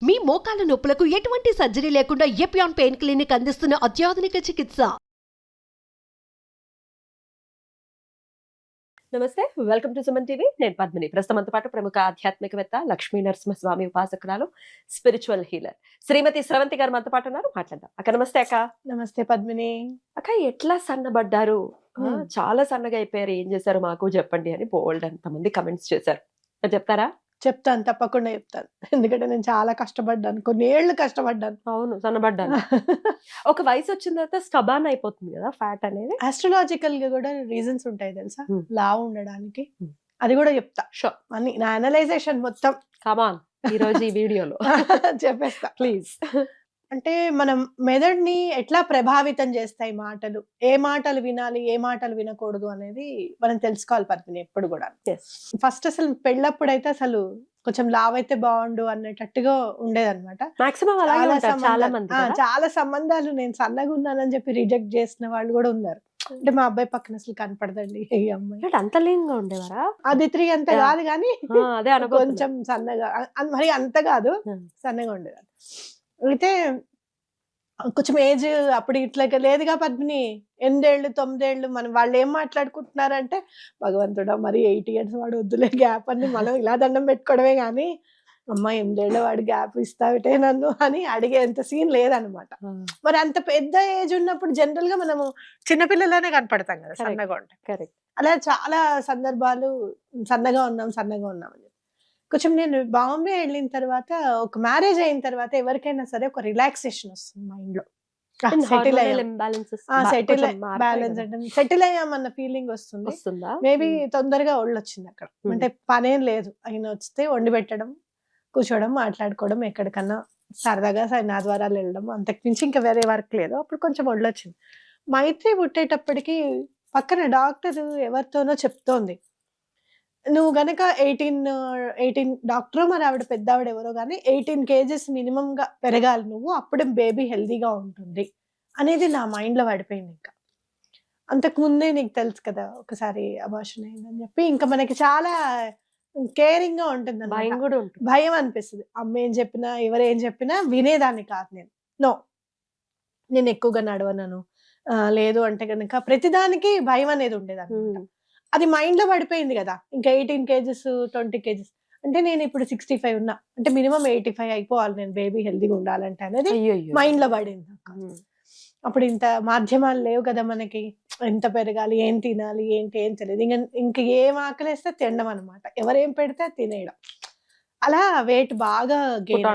మీ మోకాల నొప్పులకు ఎటువంటి సర్జరీ లేకుండా ఎపియాన్ పెయిన్ క్లినిక్ అందిస్తున్న అత్యాధునిక చికిత్స. నమస్తే, వెల్కమ్ టు సుమన్ టీవీ. నేను పద్మిని. ప్రస్తుతంతో పాటు ప్రముఖ ఆధ్యాత్మికవేత్త లక్ష్మీ నరసింహస్వామి ఉపాసకురాలు, స్పిరిచువల్ హీలర్ శ్రీమతి స్రవంతి గారు మనతో పాటు ఉన్నారు. మాట్లాడదాం. అక్క నమస్తే. అక్క నమస్తే పద్మిని. అక్క ఎట్లా సన్నబడ్డారు? చాలా సన్నగా అయిపోయారు, ఏం చేశారు మాకు చెప్పండి అని బోల్డ్ అంతమంది కమెంట్స్ చేశారు. చెప్తారా? చెప్తాను, తప్పకుండా చెప్తాను. ఎందుకంటే నేను చాలా కష్టపడ్డాను, కొన్ని ఏళ్ళు కష్టపడ్డాను. అవును, సన్నబడ్డాను. ఒక వయసు వచ్చిన తర్వాత స్టబాన్ అయిపోతుంది కదా ఫ్యాట్ అనేది. ఆస్ట్రాలజికల్ గా కూడా రీజన్స్ ఉంటాయి తెలుసా లావు ఉండడానికి. అది కూడా చెప్తా. షో అని నా అనలైజేషన్ మొత్తం కమాన్ ఈ రోజు ఈ వీడియోలో చెప్పేస్తా ప్లీజ్. అంటే మనం మెదడుని ఎట్లా ప్రభావితం చేస్తాయి మాటలు, ఏ మాటలు వినాలి ఏ మాటలు వినకూడదు అనేది మనం తెలుసుకోవాలి పద్మిని ఎప్పుడు కూడా. ఫస్ట్ అసలు పెళ్ళప్పుడు అయితే అసలు కొంచెం లావ్ అయితే బాగుండు అన్నట్టుగా ఉండేదన్నమాట. చాలా సంబంధాలు నేను సన్నగా ఉన్నానని చెప్పి రిజెక్ట్ చేసిన వాళ్ళు కూడా ఉన్నారు. అంటే మా అబ్బాయి పక్కన అసలు కనపడదండి ఈ అమ్మాయి. అంత లీన్గా ఉండేవారా? అది 3 అంత కాదు కానీ కొంచెం సన్నగా, మరి అంత కాదు, సన్నగా ఉండేది. అయితే కొంచెం ఏజ్ అప్పుడు ఇట్లా లేదుగా పద్మిని. 8 ఏళ్ళు 9 ఏళ్ళు మనం వాళ్ళు ఏం మాట్లాడుకుంటున్నారంటే, భగవంతుడా మరి 8 years వాడు వద్దులే గ్యాప్ అని మనం ఇలా దండం పెట్టుకోవడమే కానీ, అమ్మ 8 ఏళ్ళ వాడు గ్యాప్ ఇస్తావిటే నన్ను అని అడిగేంత సీన్ లేదనమాట. మరి అంత పెద్ద ఏజ్ ఉన్నప్పుడు జనరల్ గా మనము చిన్నపిల్లలనే కనపడతాం కదా సన్నగా ఉంటే. అలా చాలా సందర్భాలు సన్నగా ఉన్నాం అని. కొంచెం నేను బాంబే వెళ్ళిన తర్వాత, ఒక మ్యారేజ్ అయిన తర్వాత ఎవరికైనా సరే ఒక రిలాక్సేషన్ వస్తుంది మైండ్ లో. సెటిల్ అయ్యామన్న ఫీలింగ్ వస్తుంది. మేబీ తొందరగా ఒళ్ళు వచ్చింది అక్కడ. అంటే పనేం లేదు, ఆయన వస్తే వండి పెట్టడం, కూర్చోవడం, మాట్లాడుకోవడం, ఎక్కడికన్నా సరదాగా నాద్వారాలు వెళ్ళడం, అంతకు మించి ఇంకా వేరే వర్క్ లేదు. అప్పుడు కొంచెం ఒళ్ళు వచ్చింది. మైత్రి పుట్టేటప్పటికి పక్కన డాక్టర్ ఎవరితోనో చెప్తోంది, నువ్వు గనక 18 డాక్టర్ మరి ఆవిడ పెద్ద ఆవిడ ఎవరో కానీ 18 kgs మినిమం గా పెరగాలి నువ్వు, అప్పుడే బేబీ హెల్దీగా ఉంటుంది అనేది నా మైండ్ లో పడిపోయింది. ఇంకా అంతకు ముందే నీకు తెలుసు కదా ఒకసారి అబార్షన్ అయిందని చెప్పి, ఇంకా మనకి చాలా కేరింగ్ గా ఉంటుంది, భయం అనిపిస్తుంది. అమ్మ ఏం చెప్పినా ఎవరేం చెప్పినా వినేదాన్ని కాదు నేను ఎక్కువగా నడవనను, లేదు అంటే కనుక ప్రతిదానికి భయం అనేది ఉండేదాన్ని. అది మైండ్ లో పడిపోయింది కదా. ఇంకా 18 kgs 20 kgs అంటే నేను ఇప్పుడు 65 ఉన్నా, అంటే మినిమం 85 అయిపోవాలి నేను బేబీ హెల్దీగా ఉండాలంటే అనేది మైండ్ లో పడింది. అప్పుడు ఇంత మాధ్యమాలు లేవు కదా మనకి, ఎంత పెరగాలి, ఏం తినాలి, ఏం తెలియదు. ఇంకా ఏం ఆకలేస్తే తినడం అనమాట, ఎవరేం పెడితే తినేయడం. అలా వెయిట్ బాగా పుట్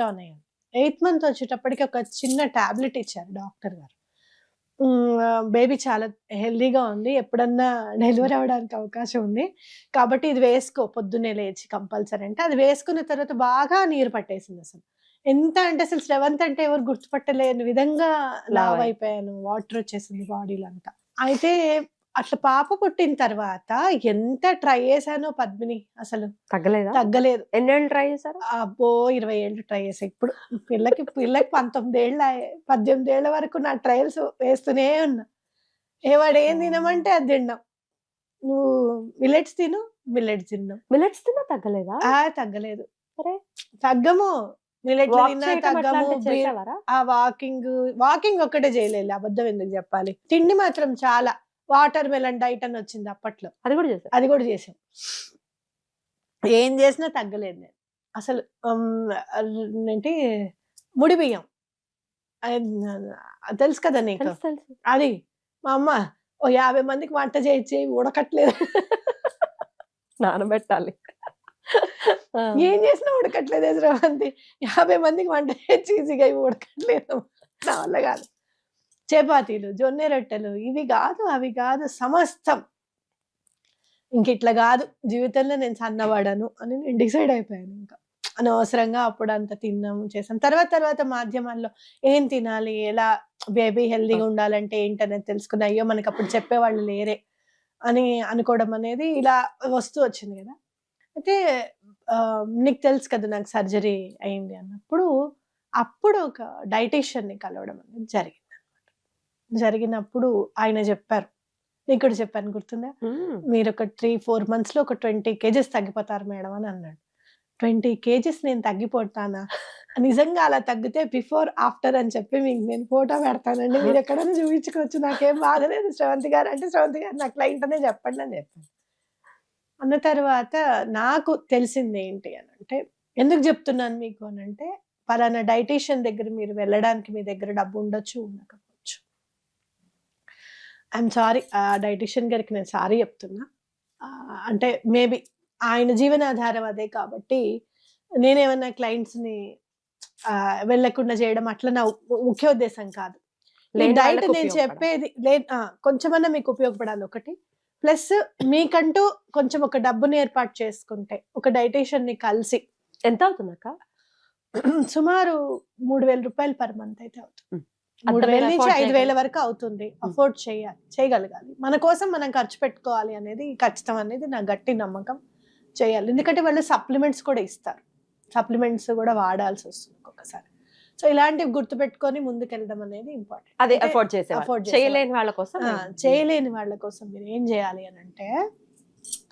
ఆన్ అయ్యాను. 8th month వచ్చేటప్పటికి ఒక చిన్న టాబ్లెట్ ఇచ్చారు డాక్టర్ గారు. బేబీ చాలా హెల్దీగా ఉంది, ఎప్పుడన్నా డెలివరీ అవ్వడానికి అవకాశం ఉంది కాబట్టి ఇది వేసుకో పొద్దున్నే లేచి కంపల్సరీ అంటే, అది వేసుకున్న తర్వాత బాగా నీరు పట్టేసింది. అసలు ఎంత అంటే అసలు శ్రవంత్ అంటే ఎవరు గుర్తుపట్టలేని విధంగా లావ్ అయిపోయాను, వాటర్ వచ్చేసింది బాడీలో అంతా. అయితే అట్లా పాప పుట్టిన తర్వాత ఎంత ట్రై చేశానో పద్మిని, అసలు తగ్గలేదు. ఎన్నేళ్ళు ట్రై చేశారు? అబ్బో 20 ఏళ్ళు ట్రై చేసా. ఇప్పుడు పిల్లకి 19 ఏళ్ళు 18 ఏళ్ల వరకు నా ట్రయల్స్ వేస్తూనే ఉన్నా. వాడు ఏం తినమంటే అది తిన్నాం. నువ్వు మిల్లెట్స్ తిను, మిల్లెట్స్ తిన్నాం. మిల్లెట్స్ తిన్నా తగ్గలేదా? తగ్గలేదు. తగ్గము, మిల్లెట్లు తిన్నా తగ్గము. వాకింగ్ ఒక్కటే చేయలేదు, అబద్ధం ఎందుకు చెప్పాలి. తిండి మాత్రం చాలా, వాటర్ మెలన్ డైట్ అని వచ్చింది అప్పట్లో, అది కూడా చేసాం. ఏం చేసినా తగ్గలేదు నేను అసలు. ఏంటి ముడి బియ్యం తెలుసు కదా నీకు, అది మా అమ్మ 50 మందికి వంట చేయించి ఉడకట్లేదు, నానబెట్టాలి, ఏం చేసినా ఉడకట్లేదు. శ్రవంతి 50 మందికి వంట చేయించి ఈజీగా ఉడకట్లేదు, నా వల్ల కాదు. చపాతీలు, జొన్నె రొట్టెలు, ఇవి కాదు అవి కాదు, సమస్తం ఇంక ఇట్లా కాదు జీవితంలో నేను సన్నబడను అని నేను డిసైడ్ అయిపోయాను. ఇంకా అనవసరంగా అప్పుడు అంత తిన్నాము చేసాం. తర్వాత మాధ్యమాల్లో ఏం తినాలి, ఎలా బేబీ హెల్దీగా ఉండాలంటే ఏంటనేది తెలుసుకుని, అయ్యో మనకి అప్పుడు చెప్పేవాళ్ళు లేరే అని అనుకోవడం అనేది ఇలా వస్తూ వచ్చింది కదా. అయితే నీకు తెలుసు కదా నాకు సర్జరీ అయింది అన్నప్పుడు, అప్పుడు ఒక డైటీషియన్ని కలవడం అనేది జరిగినప్పుడు ఆయన చెప్పారు, నీకు కూడా చెప్పాను గుర్తుందా, మీరు ఒక 3-4 months లో ఒక 20 kgs తగ్గిపోతారు మేడం అని అన్నాడు. 20 kgs నేను తగ్గిపోతానా, నిజంగా అలా తగ్గితే బిఫోర్ ఆఫ్టర్ అని చెప్పి మీకు నేను ఫోటో పెడతానండి, మీరు ఎక్కడైనా చూపించుకోవచ్చు, నాకేం బాధలేదు శ్రవంతి గారు అంటే, శ్రవంతి గారు నా క్లయింట్ అనే చెప్పండి అని చెప్పాను. అన్న తర్వాత నాకు తెలిసింది ఏంటి అని అంటే, ఎందుకు చెప్తున్నాను మీకు అని అంటే, పలానా డైటీషియన్ దగ్గర మీరు వెళ్ళడానికి మీ దగ్గర డబ్బు ఉండొచ్చు, ఉండకపోవచ్చు. ఐఎమ్ సారీ, ఆ డైటీషియన్ గారికి నేను సారీ చెప్తున్నా. అంటే మేబీ ఆయన జీవనాధారం అదే కాబట్టి నేనేమన్నా క్లయింట్స్ని వెళ్ళకుండా చేయడం అట్లా నా ముఖ్య ఉద్దేశం కాదు. డైట్ నేను చెప్పేది కొంచెమన్నా మీకు ఉపయోగపడాలి ఒకటి, ప్లస్ మీకంటూ కొంచెం ఒక డబ్బుని ఏర్పాటు చేసుకుంటే ఒక డైటీషియన్ ని కలిసి. ఎంత అవుతుంది అక్క? సుమారు 3,000 రూపాయలు పర్ మంత్ అయితే అవుతుంది. 3,000 నుంచి 5,000 వరకు అవుతుంది. అఫోర్డ్ చేయగలగాలి. మన కోసం మనం ఖర్చు పెట్టుకోవాలి అనేది ఖచ్చితం అనేది నా గట్టి నమ్మకం. చేయాలి, ఎందుకంటే వాళ్ళు సప్లిమెంట్స్ కూడా ఇస్తారు, సప్లిమెంట్స్ కూడా వాడాల్సి వస్తుంది ఒక్కొక్కసారి. సో ఇలాంటివి గుర్తుపెట్టుకొని ముందుకెళ్ళడం అనేది ఇంపార్టెంట్. అదే అఫోర్డ్ చేయలేని వాళ్ళ కోసం, చేయలేని వాళ్ళ కోసం మీరు ఏం చేయాలి అని అంటే,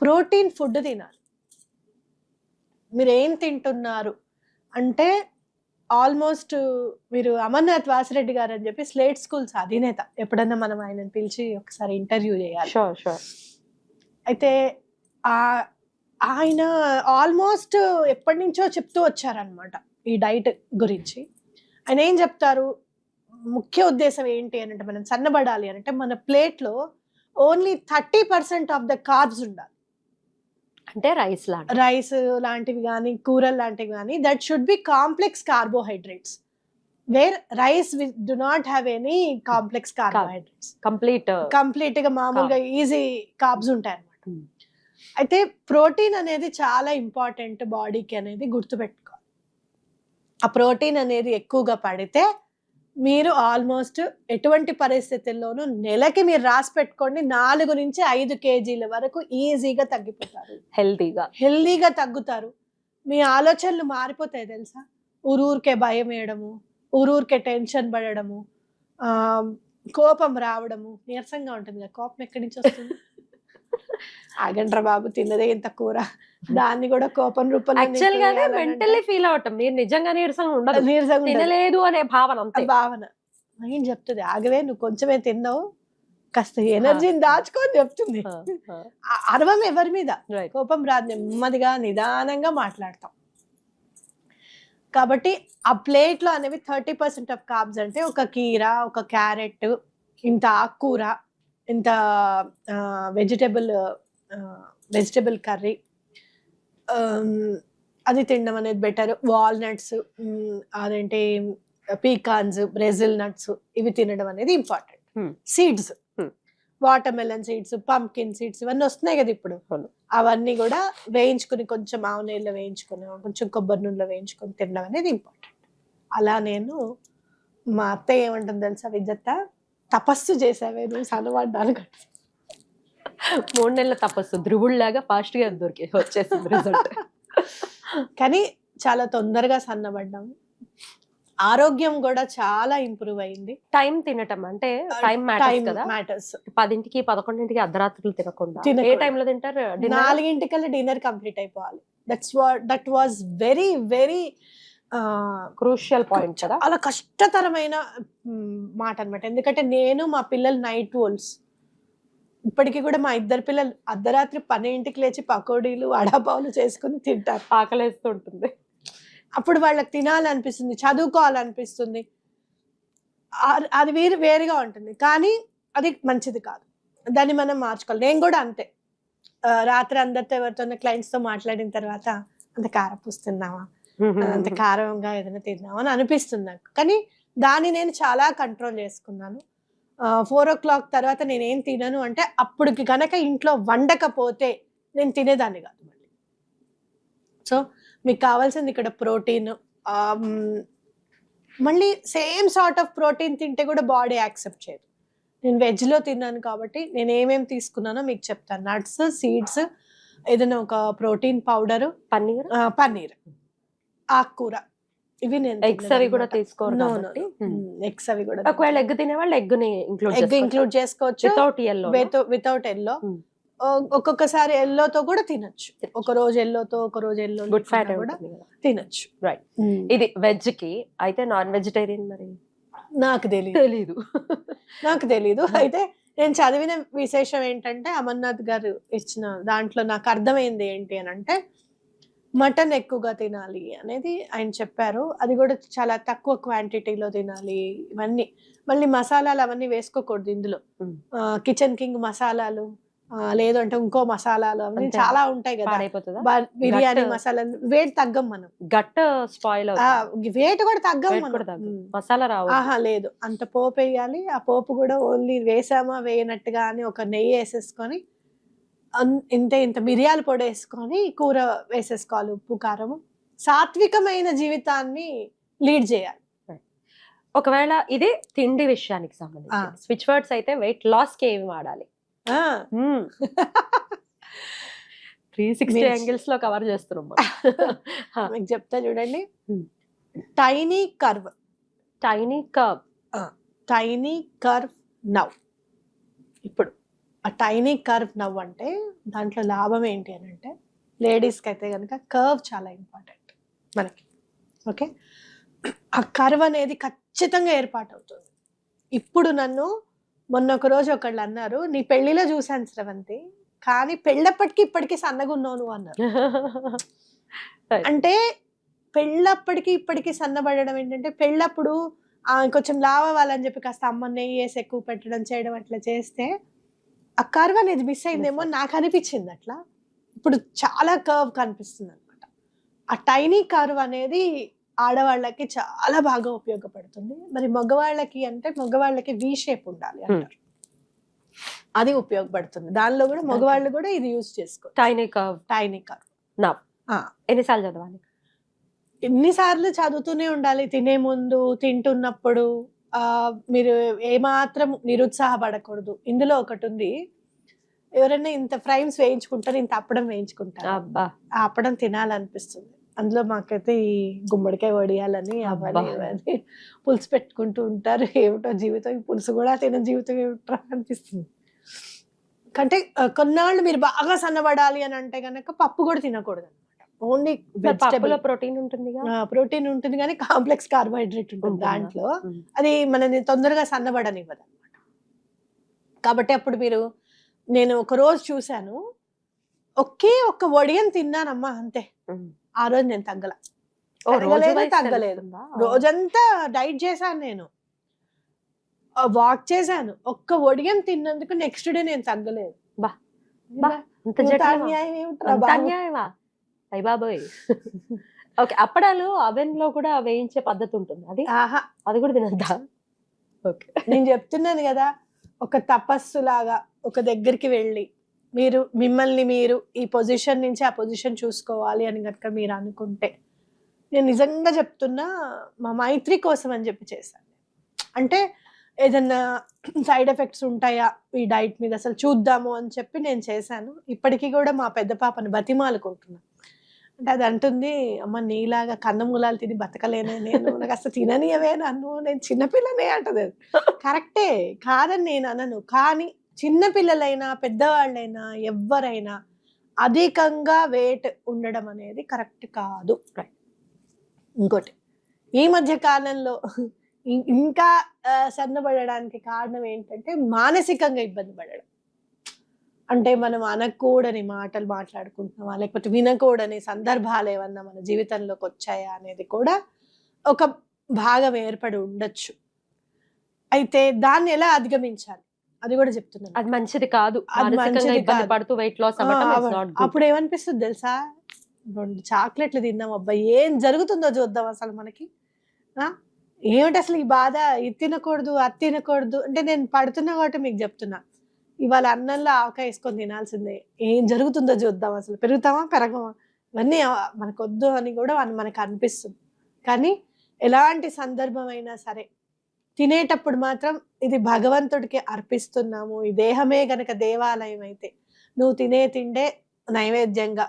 ప్రోటీన్ ఫుడ్ తినాలి. మీరు ఏం తింటున్నారు అంటే, ఆల్మోస్ట్ మీరు అమర్నాథ్ వాసిరెడ్డి గారు అని చెప్పి స్లేట్ స్కూల్స్ అధినేత, ఎప్పుడన్నా మనం ఆయనను పిలిచి ఒకసారి ఇంటర్వ్యూ చేయాలి. అయితే ఆయన ఆల్మోస్ట్ ఎప్పటి నుంచో చెప్తూ వచ్చారనమాట ఈ డైట్ గురించి. ఆయన ఏం చెప్తారు, ముఖ్య ఉద్దేశం ఏంటి అని అంటే, మనం సన్నబడాలి అని అంటే మన ప్లేట్లో ఓన్లీ 30% ఆఫ్ ద కార్బ్స్ ఉండాలి. అంటే రైస్ లాంటివి కానీ, కూరలు లాంటివి కానీ, that should be complex carbohydrates, where rice do not have any complex carbohydrates. Complete గా మామూలుగా ఈజీ కార్బ్స్ ఉంటాయి అన్నమాట. అయితే ప్రోటీన్ అనేది చాలా ఇంపార్టెంట్ బాడీకి అనేది గుర్తుపెట్టుకోవాలి. ఆ ప్రోటీన్ అనేది ఎక్కువగా పడితే మీరు ఆల్మోస్ట్ ఎటువంటి పరిస్థితుల్లోనూ నెలకి మీరు రాసి పెట్టుకోండి 4 నుంచి 5 kgల వరకు ఈజీగా తగ్గిపోతారు. హెల్దీగా తగ్గుతారు. మీ ఆలోచనలు మారిపోతాయి తెలుసా. ఊరూరికే భయం వేయడము, ఊరూరికే టెన్షన్ పడడము, కోపం రావడము. నీరసంగా ఉంటుంది కదా, కోపం ఎక్కడి నుంచి వస్తుంది? ఆగండ్రా బాబు, తిన్నదే ఇంత కూర, దాన్ని కూడా కోపం రూపంలో మెంటల్లీ ఫీల్ అవటం. మీరు నిజంగా నీరసంగా తినలేదు అనే భావన మైండ్ చెప్తుంది, ఆగవే నువ్వు కొంచెమే తిన్నావు, కాస్త ఎనర్జీని దాచుకొని చెప్తుంది. అరవం ఎవరి మీద, కోపం రాదు, నెమ్మదిగా నిదానంగా మాట్లాడతాం. కాబట్టి ఆ ప్లేట్ లో అనేవి 30% ఆఫ్ కార్బ్స్ అంటే, ఒక కీర, ఒక క్యారెట్, ఇంత ఆకుకూర, ఇంత వెజిటబుల్ కర్రీ, అది తినడం అనేది బెటర్. వాల్నట్స్, అదేంటి పీకాన్స్, బ్రెజిల్ నట్స్, ఇవి తినడం అనేది important. Seeds, water melon seeds, pumpkin seeds, ఇవన్నీ వస్తున్నాయి కదా ఇప్పుడు. అవన్నీ కూడా వేయించుకుని, కొంచెం ఆవు నెయ్యిలో వేయించుకుని, కొంచెం కొబ్బరి నూనెలో వేయించుకొని తినడం అనేది ఇంపార్టెంట్. అలా నేను, మా అత్తయ్య ఏమంటుంది తెలుసా, విజేత తపస్సు చేసావే నువ్వు సన్నబడ్డానికి. 3 నెలల తపస్సు ధ్రువుల్లాగా ఫాస్ట్ గా వచ్చేసింది రిజల్ట్. కానీ చాలా తొందరగా సన్నబడ్డాము. ఆరోగ్యం కూడా చాలా ఇంప్రూవ్ అయింది. టైం తినటం అంటే టైం మ్యాటర్స్. 10కి 11కి అర్ధరాత్రులు తినకుండా ఏ టైంలో తింటారు? 4 డిన్నర్ కంప్లీట్ అయిపోవాలి. That was very very crucial point కదా. అలా కష్టతరమైన మాట అనమాట. ఎందుకంటే నేను, మా పిల్లలు నైట్ ఓల్స్. ఇప్పటికీ కూడా మా 2 పిల్లలు అర్ధరాత్రి 12కి లేచి పకోడీలు, వడాపావులు చేసుకుని తింటారు. ఆకలేస్తూ ఉంటుంది. అప్పుడు వాళ్ళకి తినాలనిపిస్తుంది, చదువుకోవాలనిపిస్తుంది, అది వేరుగా ఉంటుంది. కానీ అది మంచిది కాదు, దాన్ని మనం మార్చుకోవాలి. నేను కూడా అంతే, రాత్రి అందరితో ఎవరితో క్లయింట్స్తో మాట్లాడిన తర్వాత అంత కారపూస్తున్నావా, అంత కారంగా ఏదైనా తిన్నావా అని అనిపిస్తుంది నాకు. కానీ దాన్ని నేను చాలా కంట్రోల్ చేసుకున్నాను. 4 o'clock తర్వాత నేనేం తినను అంటే, అప్పటికి కనుక ఇంట్లో వండకపోతే నేను తినేదాన్ని కాదు మళ్ళీ. సో మీకు కావాల్సింది ఇక్కడ ప్రోటీన్. మళ్ళీ సేమ్ సార్ట్ ఆఫ్ ప్రోటీన్ తింటే కూడా బాడీ యాక్సెప్ట్ చేయదు. నేను వెజ్లో తిన్నాను కాబట్టి నేను ఏమేమి తీసుకున్నానో మీకు చెప్తాను. నట్స్, సీడ్స్, ఏదైనా ఒక ప్రోటీన్ పౌడరు, పన్నీర్, ఆకుకూర, ఇవి నేను ఎగ్స్ అవి కూడా తీసుకోవాలి. ఎగ్స్ అవి కూడా, ఒకవేళ ఎగ్ తినే వాళ్ళు ఎగ్ ఇంక్లూడ్ చేసుకోవచ్చు, వితౌట్ ఎల్లో. ఒక్కొక్కసారి ఎల్లోతో కూడా తినొచ్చు. ఒక రోజు ఎల్లోతో, ఒక రోజు ఎల్లో గుడ్ ఫ్యాట్ కూడా తినొచ్చు. రైట్. ఇది వెజ్ కి. అయితే నాన్ వెజిటేరియన్ మరి నాకు తెలీదు. నాకు తెలీదు. అయితే నేను చదివిన విశేషం ఏంటంటే అమర్నాథ్ గారు ఇచ్చిన దాంట్లో నాకు అర్థమైంది ఏంటి అని అంటే మటన్ ఎక్కువగా తినాలి అనేది ఆయన చెప్పారు. అది కూడా చాలా తక్కువ క్వాంటిటీలో తినాలి. ఇవన్నీ మళ్ళీ మసాలాలు అవన్నీ వేసుకోకూడదు ఇందులో. కిచెన్ కింగ్ మసాలాలు లేదు అంటే ఇంకో మసాలాలు అవన్నీ చాలా ఉంటాయి కదా. బిర్యానీ మసాలాలు వేడి తగ్గం మనం. గట్ స్పాయిల్ వేట్ కూడా తగ్గం మసాలా రావు. లేదు, అంత పోపు వేయాలి. ఆ పోపు కూడా ఓన్లీ వేసామా వేయనట్టుగా అని ఒక నెయ్యి వేసేసుకొని ఇంత మిరియాల పొడి వేసుకొని కూర వేసేసుకోవాలి. ఉప్పు కారం. సాత్వికమైన జీవితాన్ని లీడ్ చేయాలి. ఒకవేళ ఇదే తిండి విషయానికి సంబంధించి స్విచ్ వర్డ్స్ అయితే వెయిట్ లాస్ కి ఏమి వాడాలి? 360 యాంగిల్స్ లో కవర్ చేస్తున్నాం. మీకు చెప్తా చూడండి. Tiny curve now. ఇప్పుడు ఆ టైనీ కర్వ్ నవ్ అంటే దాంట్లో లాభం ఏంటి అని అంటే లేడీస్కి అయితే కనుక కర్వ్ చాలా ఇంపార్టెంట్ మనకి. ఓకే, ఆ కర్వ్ అనేది ఖచ్చితంగా ఏర్పాటు అవుతుంది. ఇప్పుడు నన్ను మొన్న ఒక రోజు ఒకళ్ళు అన్నారు, నీ పెళ్లిలో చూశాను స్రవంతి, కానీ పెళ్ళప్పటికి ఇప్పటికీ సన్నగా ఉన్నావు నువ్వు అన్నారు. అంటే పెళ్ళప్పటికి ఇప్పటికీ సన్నబడడం ఏంటంటే పెళ్ళప్పుడు కొంచెం లావ్ అవ్వాలని చెప్పి కాస్త అమ్మ నెయ్యి వేసి ఎక్కువ పెట్టడం చేయడం అట్లా చేస్తే ఆ కర్వ్ అనేది మిస్ అయిందేమో నాకు అనిపించింది. అట్లా ఇప్పుడు చాలా కర్వ్ కనిపిస్తుంది అనమాట. ఆ టైనీ కర్వ్ అనేది ఆడవాళ్ళకి చాలా బాగా ఉపయోగపడుతుంది. మరి మగవాళ్ళకి అంటే మగవాళ్ళకి వి షేప్ ఉండాలి అంటారు, అది ఉపయోగపడుతుంది. దానిలో కూడా మగవాళ్ళు కూడా ఇది యూజ్ చేసుకో. టైనీ కర్వ్ ఎన్నిసార్లు చదవాలి? ఎన్నిసార్లు చదువుతూనే ఉండాలి. తినే ముందు, తింటున్నప్పుడు. మీరు ఏమాత్రం నిరుత్సాహపడకూడదు. ఇందులో ఒకటి ఉంది, ఎవరైనా ఇంత ఫ్రైమ్స్ వేయించుకుంటారు, ఇంత అప్పడం వేయించుకుంటారు, ఆ అప్పడం తినాలనిపిస్తుంది. అందులో మాకైతే ఈ గుమ్మడికాయ వడియాలని అవన్నీ పులుసు పెట్టుకుంటూ ఉంటారు. ఏమిటో జీవితం, ఈ పులుసు కూడా తిన జీవితం ఏమిటో అనిపిస్తుంది. అంటే కొన్నాళ్ళు మీరు బాగా సన్నబడాలి అని అంటే కనుక పప్పు కూడా తినకూడదు అనమాట. Only vegetable. ప్రోటీన్ ఉంటుంది కానీ కాంప్లెక్స్ కార్బోహైడ్రేట్ ఉంటుంది దాంట్లో. అది మనని తొందరగా సన్నబడనివ్వదు అనమాట. కాబట్టి అప్పుడు నేను ఒక రోజు చూశాను, ఒక్క వడియం తిన్నానమ్మా అంతే. ఆ రోజు నేను తగ్గలేదు. రోజంతా డైట్ చేశాను, నేను వాక్ చేశాను. ఒక్క వడియం తిన్నందుకు నెక్స్ట్ డే నేను తగ్గలేదు. అప్పడాలు అవెన్ లో కూడా వేయించే పద్ధతి ఉంటుంది, అది కూడా తినద్దా? ఓకే, నేను చెప్తున్నాను కదా, ఒక తపస్సు లాగా ఒక దగ్గరికి వెళ్ళి మిమ్మల్ని మీరు ఈ పొజిషన్ నుంచి ఆ పొజిషన్ చూసుకోవాలి అని కనుక మీరు అనుకుంటే, నేను నిజంగా చెప్తున్నా, మా మైత్రి కోసం అని చెప్పి చేశాను. అంటే ఏదన్నా సైడ్ ఎఫెక్ట్స్ ఉంటాయా ఈ డైట్ మీద అసలు చూద్దాము అని చెప్పి నేను చేశాను. ఇప్పటికీ కూడా మా పెద్ద పాపని బతిమాలుకుంటున్నాను. అంటే అది అంటుంది, అమ్మ నీలాగా కన్నమూలాలు తిని బతకలేనే నేను, నాకు అసలు తిననియవే నన్ను, నేను చిన్నపిల్లనే అంటది. అది కరెక్టే, కాదని నేను అనను. కానీ చిన్నపిల్లలైనా పెద్దవాళ్ళైనా ఎవరైనా అధికంగా వెయిట్ ఉండడం అనేది కరెక్ట్ కాదు. ఇంకోటి, ఈ మధ్య కాలంలో ఇంకా సన్నబడడానికి కారణం ఏంటంటే మానసికంగా ఇబ్బంది పడడం. అంటే మనం అనకూడని మాటలు మాట్లాడుకుంటున్నామా, లేకపోతే వినకూడని సందర్భాలు ఏమన్నా మన జీవితంలోకి వచ్చాయా అనేది కూడా ఒక భాగం ఏర్పడి ఉండొచ్చు. అయితే దాన్ని ఎలా అధిగమించాలి అది కూడా చెప్తున్నాను. అది మంచిది కాదు. అప్పుడు ఏమనిపిస్తుంది తెలుసా, 2 చాక్లెట్లు తిందాం, అబ్బాయి ఏం జరుగుతుందో చూద్దాం అసలు మనకి. ఏమిటి అసలు ఈ బాధ, ఇది తినకూడదు అది తినకూడదు అంటే నేను పడుతున్నా కాబట్టి మీకు చెప్తున్నా. ఇవాళ అన్నంలో ఆవకాయ వేసుకొని తినాల్సిందే, ఏం జరుగుతుందో చూద్దాం, అసలు పెరుగుతామా పెరగమా, ఇవన్నీ మనకు వద్దు అని కూడా మనకు అనిపిస్తుంది. కానీ ఎలాంటి సందర్భం అయినా సరే తినేటప్పుడు మాత్రం ఇది భగవంతుడికి అర్పిస్తున్నాము, ఈ దేహమే గనక దేవాలయం అయితే నువ్వు తినే తిండే నైవేద్యంగా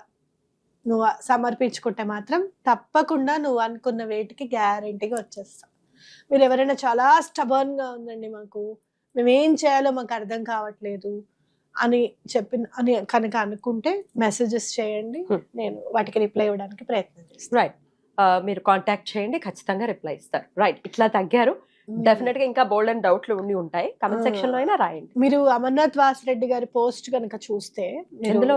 నువ్వు సమర్పించుకుంటే మాత్రం తప్పకుండా నువ్వు అనుకున్న వెయిట్కి గ్యారెంటీగా వచ్చేస్తావు. మీరు ఎవరైనా చాలా స్టబర్న్గా ఉందండి, మేము ఏం చేయాలో మాకు అర్థం కావట్లేదు, అని కనుక అనుకుంటే మెసేజెస్ చేయండి, నేను వాటికి రిప్లై ఇవ్వడానికి ప్రయత్నం చేస్తాను. రైట్, మీరు కాంటాక్ట్ చేయండి, ఖచ్చితంగా రిప్లై ఇస్తారు. రైట్, ఇట్లా తగ్గారు, డెఫినెట్ గా ఇంకా బోల్డ్ అండ్ డౌట్లు ఉండి ఉంటాయి, కమెంట్ సెక్షన్ లో అయినా రాయండి. మీరు అమర్నాథ్ వాసిరెడ్డి గారి పోస్ట్ కనుక చూస్తే ఎందులో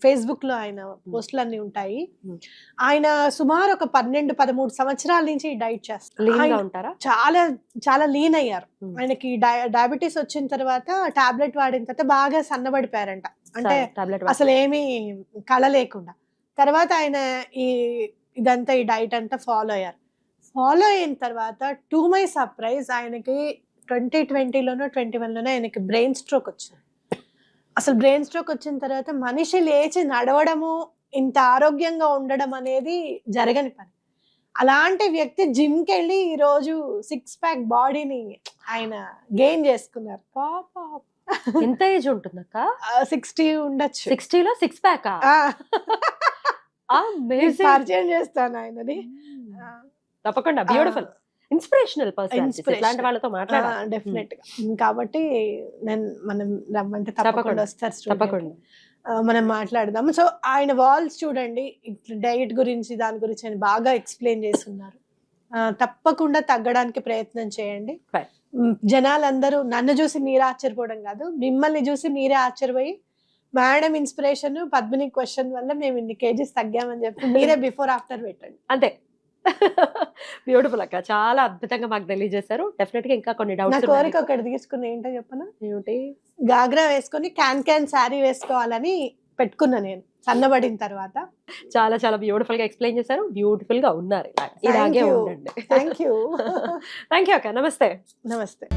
ఫేస్బుక్ లో ఆయన పోస్టులు అన్ని ఉంటాయి. ఆయన సుమారు ఒక 12-13 సంవత్సరాల నుంచి డైట్ చేస్తారు. లీన్ గా ఆయన ఉంటారా? చాలా చాలా లీన్ అయ్యారు. ఆయనకి డయాబెటీస్ వచ్చిన తర్వాత టాబ్లెట్ వాడిన తర్వాత బాగా సన్నబడిపోయారంట. అంటే టాబ్లెట్ అసలు ఏమీ కళ లేకుండా. తర్వాత ఆయన ఇదంతా ఈ డైట్ అంతా ఫాలో అయ్యారు. ఫాలో అయిన తర్వాత టు మై సర్ప్రైజ్ ఆయనకి 2020లోనో 2021లోనో ఆయనకి బ్రెయిన్ స్ట్రోక్ వచ్చింది. అసలు బ్రెయిన్ స్ట్రోక్ వచ్చిన తర్వాత మనిషి లేచి నడవడము, ఇంత ఆరోగ్యంగా ఉండడం అనేది జరగని పని. అలాంటి వ్యక్తి జిమ్కి వెళ్ళి ఈ రోజు 6 ప్యాక్ బాడీని ఆయన గెయిన్ చేసుకున్నారు. ఎంత ఏజ్ ఉంటుందక్క? 60 ఉండొచ్చు. 60లో 6 ప్యాక్ పరిచయం చేస్తాను ఆయనని. తప్పకుండా, బ్యూటిఫుల్, ఇన్స్పిరేషనల్ పర్సన్. ఇలాంటి వాళ్ళతో మాట్లాడాలి డెఫినెట్ గా. కాబట్టి మనం రమ్మంటే తప్పకుండా వస్తారు. తప్పకుండా మనం మాట్లాడదాం. సో ఆయన వాల్స్ చూడండి, డైట్ గురించి దాని గురించి ఆయన బాగా ఎక్స్ప్లెయిన్ చేస్తున్నారు. తప్పకుండా తగ్గడానికి ప్రయత్నం చేయండి. జనాలందరూ నన్ను చూసి మీరే ఆశ్చర్యపోవడం కాదు, మిమ్మల్ని చూసి మీరే ఆశ్చర్యపోయి మేడం ఇన్స్పిరేషన్, పద్మిని క్వశ్చన్ వల్ల మేము ఇన్ని కేజీస్ తగ్గామని చెప్పి మీరే బిఫోర్ ఆఫ్టర్ పెట్టండి. అంతే. బ్యూటిఫుల్ అక్క, చాలా అద్భుతంగా మాకు తెలియజేశారు. డెఫినెట్ గా ఇంకా కొన్ని నా డౌట్స్. కోరిక ఒకటి తీసుకుని ఏంటో చెప్పనా? ఏమిటి? గాగ్రా వేసుకొని క్యాన్ శారీ వేసుకోవాలని పెట్టుకున్నా నేను సన్నబడిన తర్వాత. చాలా చాలా బ్యూటిఫుల్ గా ఎక్స్ప్లెయిన్ చేశారు, బ్యూటిఫుల్ గా ఉన్నారు. ఇలాగే ఉండండి. థ్యాంక్ యూ థ్యాంక్ యూ అక్క. నమస్తే. నమస్తే.